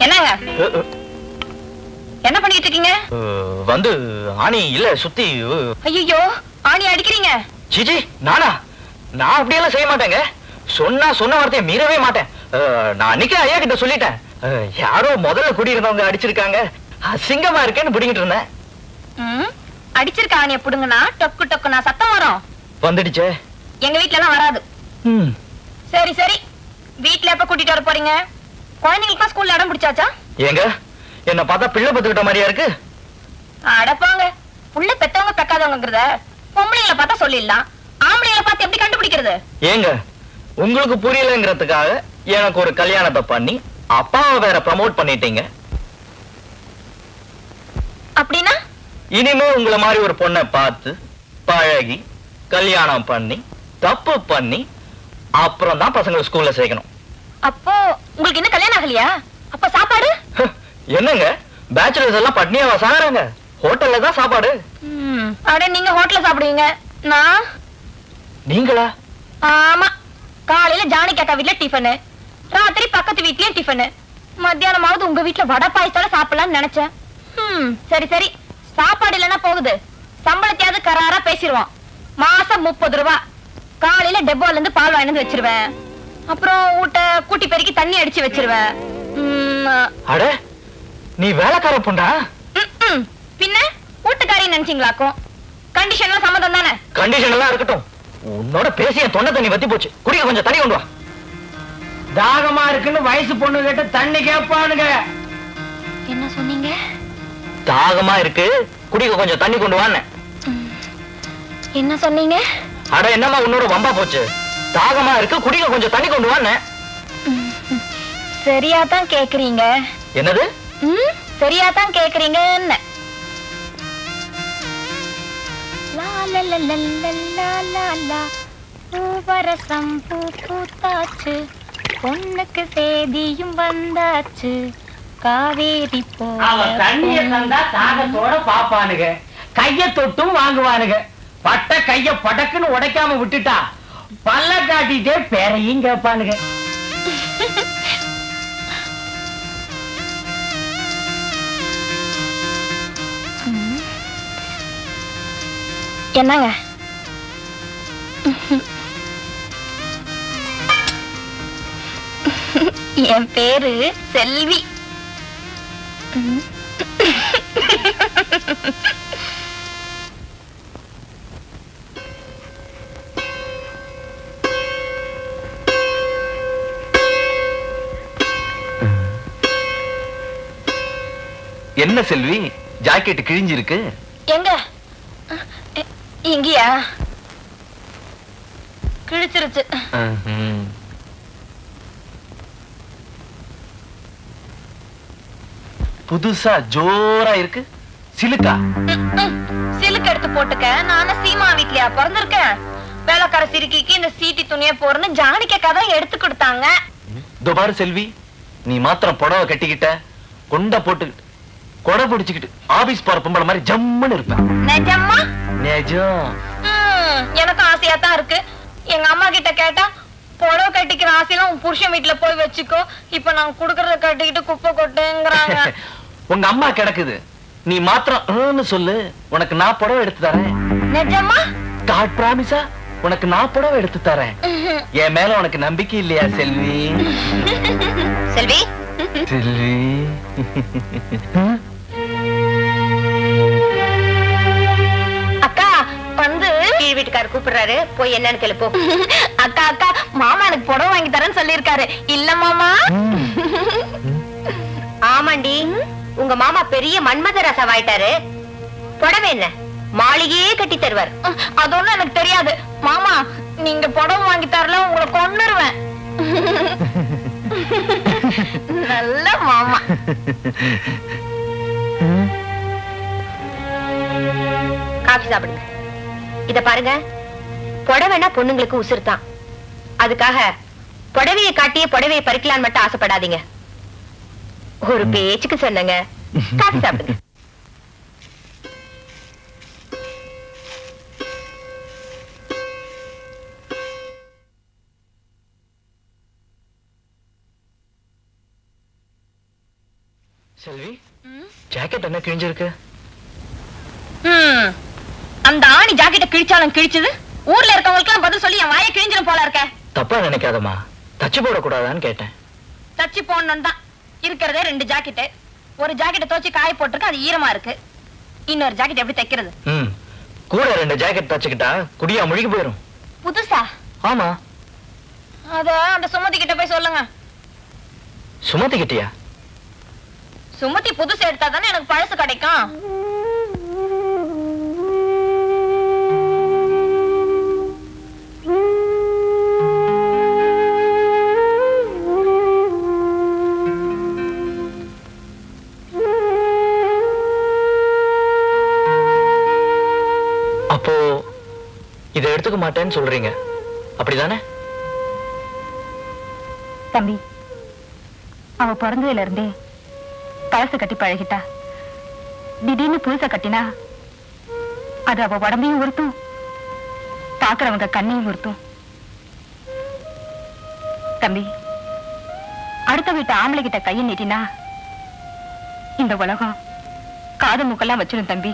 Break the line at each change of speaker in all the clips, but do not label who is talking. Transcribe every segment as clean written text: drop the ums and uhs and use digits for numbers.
என்னங்க என்ன பண்ணிட்டு இருக்கீங்க?
வந்து ஆணி இல்ல சுத்தி.
ஐயோ, ஆணி அடிக்கிறீங்க?
சிச்சி, நானா? நான் அப்படியெல்லாம் செய்ய மாட்டேங்க. சொன்ன வார்த்தையை மீறவே மாட்டேன். நான் அன்னைக்கு ஐயா கிட்ட சொல்லிட்டேன். யாரோ முதல்ல குடியிருந்தவங்க அடிச்சிருக்காங்க, அசிங்கமா இருக்கேன்னு புடிங்கிட்டு இருந்தேன்.
அடிச்சிருக்க ஆணியை புடுங்கனா டொக்கு டொக்கு நான் சத்தம் வரும்.
வந்துடுச்சே.
எங்க வீட்ல எல்லாம் வராது. சரி சரி, வீட்ல எப்ப கூட்டிட்டு வர போறீங்க? குழந்தைங்களுக்கு ஸ்கூல்ல இடம் பிடிச்சாச்சா?
ஏங்க, என்ன பார்த்தா பிள்ளை பத்துக்கிட்ட மாதிரியா இருக்கு?
அடப்பாங்க, புள்ள பெத்தவங்க பெக்காதவங்கிறத பொம்பளைங்களை பார்த்தா சொல்லிடலாம், ஆம்பளைங்களை பார்த்து எப்படி கண்டுபிடிக்கிறது?
ஏங்க, உங்களுக்கு புரியலங்கிறதுக்காக எனக்கு ஒரு கல்யாணத்தை பண்ணி அப்பாவை வேற ப்ரமோட் பண்ணிட்டீங்க.
அப்படின்னா
இனிமே உங்களை மாதிரி ஒரு பொண்ணை பார்த்து பழகி கல்யாணம் பண்ணி தப்பு பண்ணி அப்புறம் தான் பசங்களை ஸ்கூல்ல சேர்க்கணும்.
அப்போ உங்களுக்கு இன்னும் கல்யாணம் ஆகலையா? அப்ப சாப்பாடு
என்னங்க, பேச்சுலர்ஸ் எல்லாம் பட்னியாவா சாகுறாங்க? ஹோட்டல்ல தான் சாப்பாடு.
அட, நீங்க ஹோட்டல்ல சாப்பிடுவீங்க, நான்?
நீங்களா?
ஆமா, காலையில ஜானகி அக்கா வீட்ல டிஃபனு, ராத்திரி பக்கத்து வீட்லயும் டிஃபனு, மத்தியானமாவது உங்க வீட்ல வடை பாயசத்தோட சாப்பிடலாம்னு நினைச்சேன். சரி சரி, சாப்பாடு இல்லைன்னா போகுது, சம்பளத்தையாவது கராரா பேசிடுவான். மாசம் 30 ரூபாய். காலையில டெப்போல இருந்து பால் வாங்கி வச்சிருவேன், அப்புறம் ஊட்ட கூட்டி பெருக்கி தண்ணி அடிச்சு வச்சிருவேன்.
அட, நீ வேலைக்கார பொண்ணா?
பின்ன வீட்டுக்காரி நினைச்சீங்களாக்கும்? கண்டிஷன்லாம் சம்மதம் தானே?
கண்டிஷன் எல்லாம் இருக்கட்டும், உன்னோட பேசிய தொண்டை தண்ணி வத்தி போச்சு, குடிக்க கொஞ்சம் தண்ணி கொண்டு வா.
தாகமா இருக்குன்னு வயசு பொண்ணு கேட்டு தண்ணி கேட்பானுங்க.
என்ன சொன்னீங்க?
தாகமா இருக்கு, குடிக்க கொஞ்சம் தண்ணி கொண்டு வான்னு.
என்ன சொன்னீங்க?
அட, என்னம்மா உன்னோட வம்பா போச்சு? தாகமா இருக்கு, குடிக்க கொஞ்சம் தண்ணி கொண்டு வான்னு.
சரியாதான் கேக்குறீங்க.
என்னது?
சரியாதான் கேக்குறீங்க. பூவரசம் பூ பூத்தாச்சு, பொண்ணுக்கு சேதியும் வந்தாச்சு, காவேரி
அவ தண்ணிய தந்தா தாகத்தோட பாப்பானுங்க, கைய தொட்டும் வாங்குவானுங்க. பட்ட கைய படக்குன்னு உடைக்காம விட்டுட்டா பல்ல காட்டிட்டே பேரையும் கேட்பானுங்க.
என்னங்க? என் பேரு செல்வி.
என்ன செல்வி, ஜாக்கெட் கிழிஞ்சிருக்கு?
எங்க? இங்கயா? கிழிச்சிருச்சு.
புதுசா ஜோரா இருக்கு. சிலுக்கா?
சிலுக்கு எடுத்து போட்டுக்க. நானும் சீமா வீட்லயா பிறந்திருக்கேன்? வேலைக்கார சிறுக்கிக்கு இந்த சீட்டி துணியை போறன்னு ஜானிக்க கதை எடுத்து கொடுத்தாங்க.
பாரு செல்வி, நீ மாத்திரம் புடவை கட்டிக்கிட்ட, கொண்ட போட்டுக்கிட்டு, கொடை பிடிச்சுக்கிட்டு ஆபீஸ் போற பொம்பளை மாதிரி ஜம்முன்னு இருப்பேன்.
நிஜமா?
நிஜம்.
எனக்கு ஆசையா தான் இருக்கு. எங்க அம்மா கிட்ட கேட்டா, புடவை கட்டிக்கிற ஆசையெல்லாம் உன் புருஷன் வீட்டுல போய் வச்சுக்கோ, இப்ப நான் குடுக்கறத கட்டிக்கிட்டு குப்பை கொட்டுங்கிறாங்க.
உங்க அம்மா கிடக்குது, நீ மாத்திரம் சொல்லு, உனக்கு நான் புடவை எடுத்து தரேன்.
நிஜமா?
காட் பிராமிஸா? உனக்கு நான் புடவை எடுத்து தரேன். என் மேல உனக்கு நம்பிக்கை இல்லையா செல்வி?
செல்வி
செல்வி,
அக்கா வந்து வீட்டுக்காரர் கூப்பிடுறாரு, போய் என்னன்னு கேளுப்போ. அக்கா அக்கா, மாமா எனக்கு புடவை வாங்கி தரேன்னு சொல்லிருக்காரு. இல்ல மாமா?
ஆமாண்டி, உங்க மாமா பெரிய மன்மத ரசவாயிட்டாரு. புடவை என்ன மாளிகையே கட்டி தருவார்.
அது ஒண்ணும் எனக்கு தெரியாது மாமா. நீங்க புடவை வாங்கி தரல, உங்களை கொன்னுருவேன். நல்ல மாமா.
காபி சாப்பிடுங்க. இத பாருங்க, புடவைனா பொண்ணுங்களுக்கு உசுறுதான். அதுக்காக புடவையை காட்டியே புடவையை பறிக்கலான்னு மட்டும் ஆசைப்படாதீங்க. ஒரு பேச்சுக்கு சொன்னங்க. காபி சாப்பிடுங்க.
செல்வி,
ம்?
ஜாக்கெட் என்ன கிழிஞ்சிருக்கு?
அந்த ஆணி ஜாக்கெட்டை கிழிச்சாலும் கிழிச்சது ஊர்ல இருக்கவங்களுக்கு பதில் சொல்லி என் வாயை கிழிஞ்சிடும் போல இருக்க.
தப்பா நினைக்காதம்மா, தச்சு போடக்கூடாதான்னு கேட்டேன்.
தச்சு போடணும் தான். இருக்கிறதே 2 ஜாக்கெட்டு. ஒரு ஜாக்கெட்டை துவச்சி காய போட்டிருக்கு, அது ஈரமா இருக்கு. இன்னொரு ஜாக்கெட் எப்படி தைக்கிறது?
கூட 2 ஜாக்கெட் தச்சுக்கிட்டா குடியா முழுகி போயிரும்.
புதுசா?
ஆமா.
அத அந்த சுமதி கிட்ட போய் சொல்லுங்க.
சுமதி கிட்டியா?
சுமதி புதுசு எடுத்தா தானே எனக்கு பழசு கிடைக்கும்.
அப்போ இதை எடுத்துக்க மாட்டேன்னு சொல்றீங்க, அப்படிதானே?
தம்பி, அவ பிறந்ததுல இருந்தே பழச கட்டி பழகிட்டா. திடீர்னு புதுச கட்டினா அது அவ உடம்பையும் உறுத்தும், பாக்குறவங்க கண்ணையும் உறுத்தும். தம்பி, அடுத்த வீட்டு ஆம்பளை கிட்ட கையை நீட்டினா இந்த உலகம் காது மூக்கெல்லாம் வச்சிடும். தம்பி,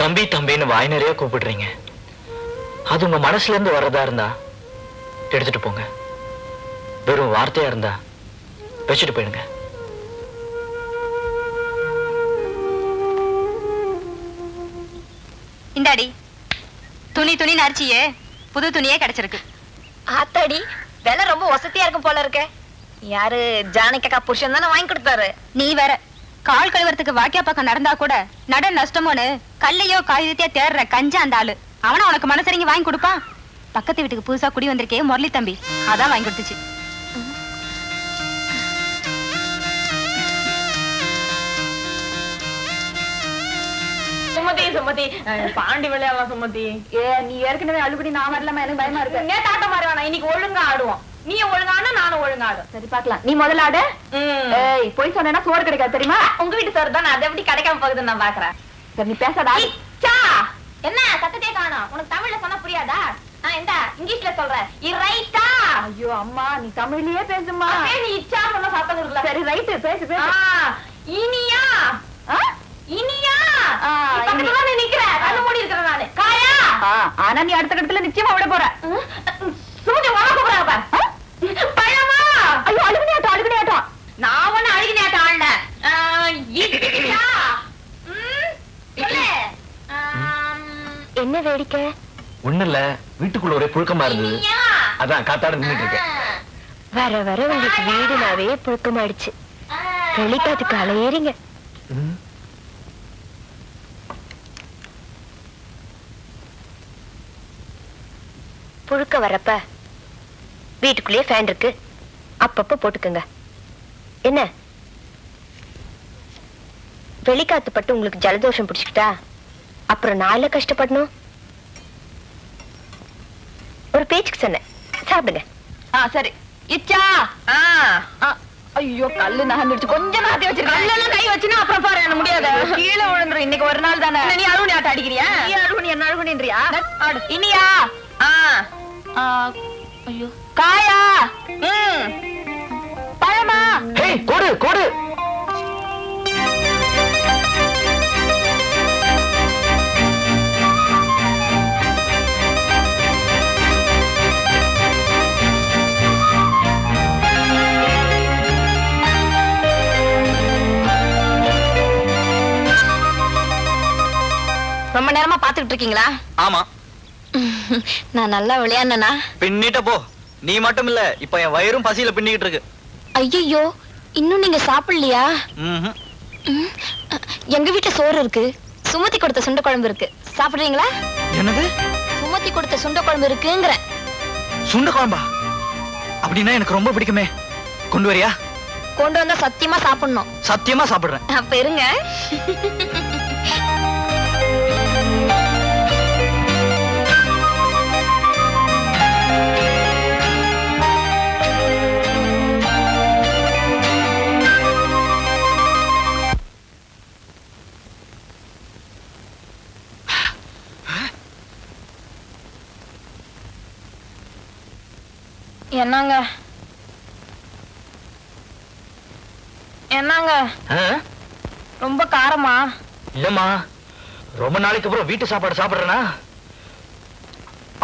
தம்பி தம்பின்னு வாய் நிறைய கூப்பிடுறீங்க. அது உங்க மனசுல இருந்து வர்றதா இருந்தா எடுத்துட்டு போங்க. வெறும் வார்த்தையா இருந்தா வச்சுட்டு போயிடுங்க.
இந்தாடி துணி துணி நரிச்சியே, புது துணியே கிடைச்சிருக்கு. ஆத்தாடி, விலை ரொம்ப வசதியா இருக்கும் போல இருக்க. யாரு ஜானகிக்கா புருஷன் தானே வாங்கி கொடுத்தாரு. நீ வேற கால் கழுவறதுக்கு வாக்கியா பக்கம் நடந்தா கூட நட நஷ்டமோன்னு கல்லையோ காகிதத்தையோ தேடுற கஞ்சா அந்த ஆளு. அவன உனக்கு மனசரிங்க வாங்கி கொடுப்பான். பக்கத்து வீட்டுக்கு புதுசா குடி வந்திருக்கே முரளி தம்பி, அதான் வாங்கி கொடுத்துச்சு. சுமதி சுமதி பாண்டி விளையாடலாம். சுமதி, நீ ஏற்கனவே அழுபடி, நான் வரலாமா? எனக்கு பயமா இருக்கு. நேத்து ஆட்ட மாதிரி வேணாம், இன்னைக்கு ஒழுங்கா ஆடுவோம். நீ ஒழுங்கானா நானும் ஒழுங்கா ஆடும். சரி பாக்கலாம். நீ முதல்ல ஆடு. போய் சொன்னா சோறு கிடைக்காது தெரியுமா? உங்க வீட்டு சோறு தான், அது எப்படி கிடைக்காம போகுதுன்னு நான் பாக்குறேன். சரி நீ பேசாதா. என்ன சத்தத்தே காணோம்? உனக்கு தமிழ்ல சொன்னா புரியாதா? எந்த இங்கிலீஷ்ல சொல்ற? ரைட்டா? ஐயோ அம்மா, நீ தமிழ்லயே பேசுமா. நீ இச்சா சொன்னா சத்தம் இருக்குல்ல. சரி ரைட், பேசு பேசு. இனியா? இனியா? பக்கத்துல நீ நிக்கிற, கண்ணு மூடி இருக்கிற நானு. காயா? ஆனா நீ அடுத்த கட்டத்துல நிச்சயமா விட போற. சுமதி உனக்கு கூப்பிடுறாங்க பாரு. பழமா? ஐயோ அழுகுனியாட்டம் அழுகுனியாட்டம். நான் ஒண்ணு அழுகுனியாட்டம் ஆடல. என்ன வேடிக்கை?
ஒண்ணு இல்ல, வீட்டுக்குள்ள ஒரே புழுக்கமா இருந்தது, அதான் காத்தாட நின்னுட்டு இருக்கேன்.
வர வர உங்களுக்கு வீடுனாவே புழுக்கமாயிடுச்சு. வெளிக்காத்துக்கு அலையேறிங்க. புழுக்க வரப்ப வீட்டுக்குள்ளேயே ஃபேன் இருக்கு, அப்பப்ப போட்டுக்குங்க. என்ன வெளிக்காத்து பட்டு உங்களுக்கு ஜலதோஷம் பிடிச்சுக்கிட்டா அப்புறம் நாள கஷ்டப்படணும். ஒரு பேச்சுக்கு சொன்னேன், சாப்பிடுங்க.
சரி. இச்சா. ஐயோ கல்லு நகர்ந்துடுச்சு, கொஞ்சம் நாட்டி வச்சிருக்கேன். கல்லெல்லாம் கை வச்சுனா அப்புறம் பாரு, என்ன முடியாது, கீழே விழுந்துரும். இன்னைக்கு ஒரு நாள் தானே. நீ அழுகுனி ஆட்ட அடிக்கிறியா? நீ அழுகுனி என்ன அழுகுனின்றியா? இனியா? ஐயோ காயா? பழமா?
கோடு கோடு.
ரொம்ப நேரமா பாத்துக்கிட்டு இருக்கீங்களா?
ஆமா.
நான் நல்லா விளையாடுனா?
பின்னிட்ட போ. நீ மட்டும் இல்ல, இப்ப என் வயிறும் பசியில பின்னிக்கிட்டு இருக்கு.
ஐயோ, இன்னும் நீங்க சாப்பிடலையா? எங்க வீட்டுல சோறு இருக்கு, சுமதி கொடுத்த சுண்ட குழம்பு இருக்கு, சாப்பிடுறீங்களா?
என்னது?
சுமதி கொடுத்த சுண்ட குழம்பு இருக்குங்கிற.
சுண்ட குழம்பா? அப்படின்னா எனக்கு ரொம்ப பிடிக்குமே, கொண்டு வரியா?
கொண்டு வந்தா சத்தியமா சாப்பிடணும்.
சத்தியமா சாப்பிடுறேன்.
அப்ப இருங்க. என்னங்க என்னங்க
ஆ?
ரொம்ப காரமா?
இல்லம்மா, ரொம்ப நாளைக்கு அப்புறம் வீட்டு சாப்பாடு சாப்பிடுறேனா,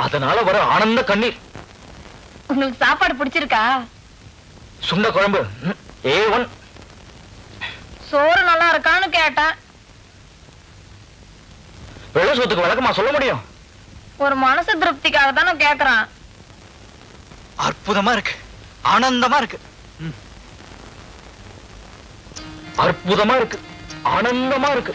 அதனால வர ஆனந்த கண்ணீர்.
உங்களுக்கு சாப்பாடு பிடிச்சிருக்கா?
சுண்ட குழம்பு A1.
சோறு நல்லா இருக்கான்னு கேட்டேன்.
வெள்ள சோத்துக்கு வழக்கமா சொல்ல முடியும்?
ஒரு மனசு திருப்திக்காக தானே கேக்குறான்.
அற்புதமா இருக்கு, ஆனந்தமா இருக்கு. அற்புதமா இருக்கு, ஆனந்தமா இருக்கு.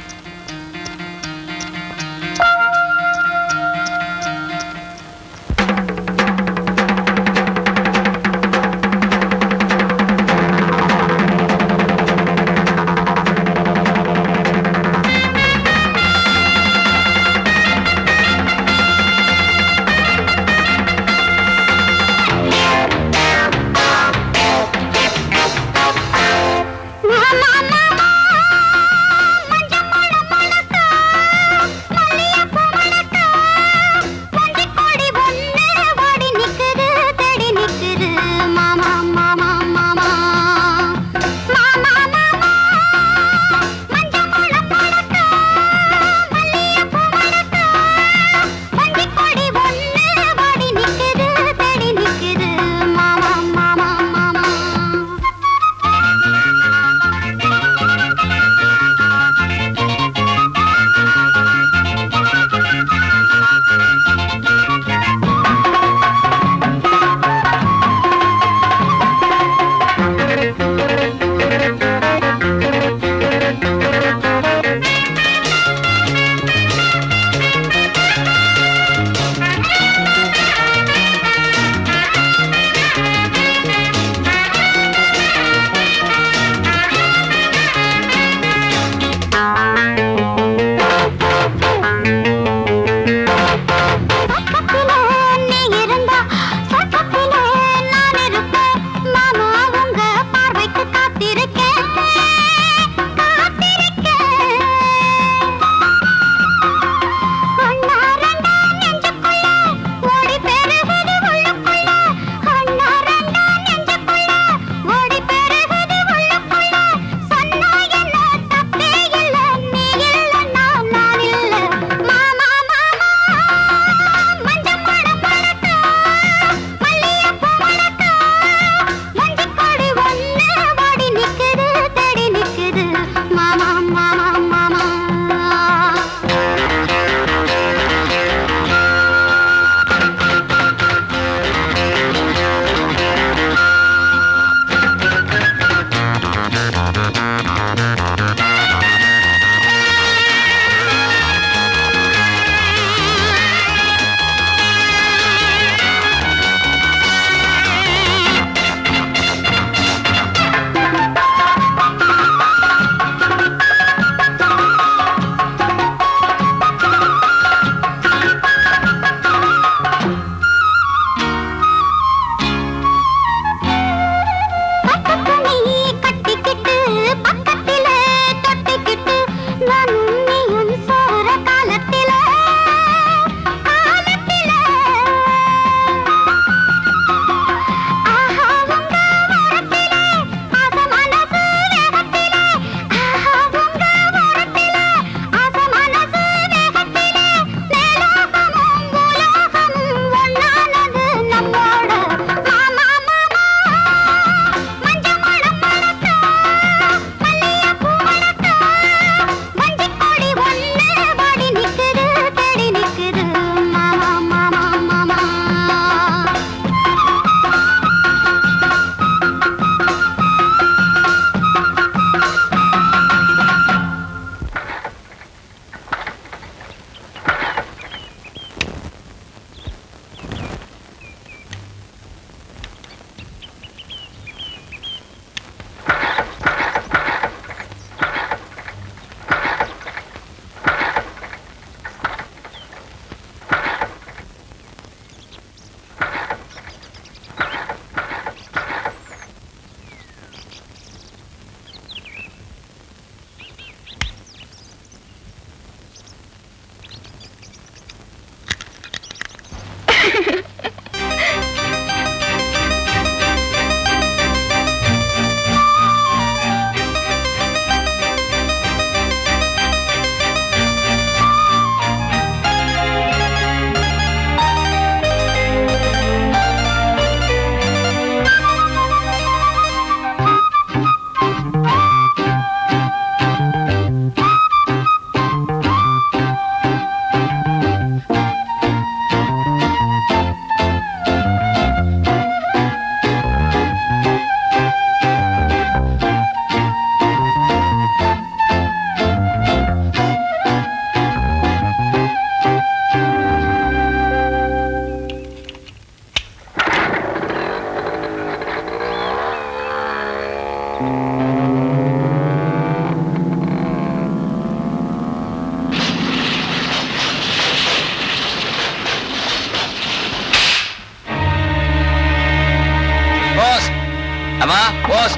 அம்மா போஸ்.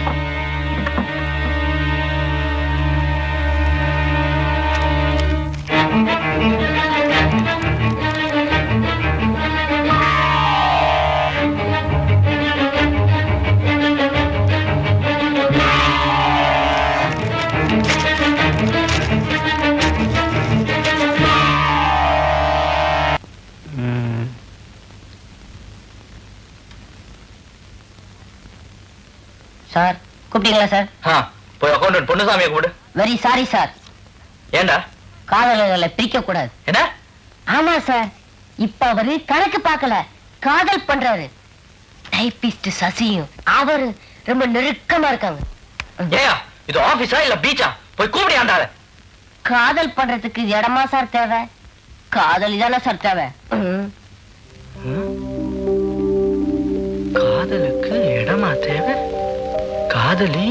சார் கூப்பிட்டீங்களா சார்?
போய் அக்கௌண்டன்ட் பொன்னுசாமியை கூப்பிடு.
Very sorry sir.
ஏண்டா?
காதலர்களை பிரிக்க கூடாது.
என்ன?
ஆமா சார், இப்ப அவரு கணக்கு பார்க்கல, காதல் பண்றாரு. டைபிஸ்ட் சசியும் அவரு ரொம்ப நெருக்கமா இருக்காங்க.
ஏயா இது ஆபீஸா இல்ல பீச்சா? போய் கூப்பிடு ஆண்டால.
காதல் பண்றதுக்கு இடமா சார் தேவை? காதலி தானே சார் தேவை.
காதலுக்கு இடமா தேவை? காதலி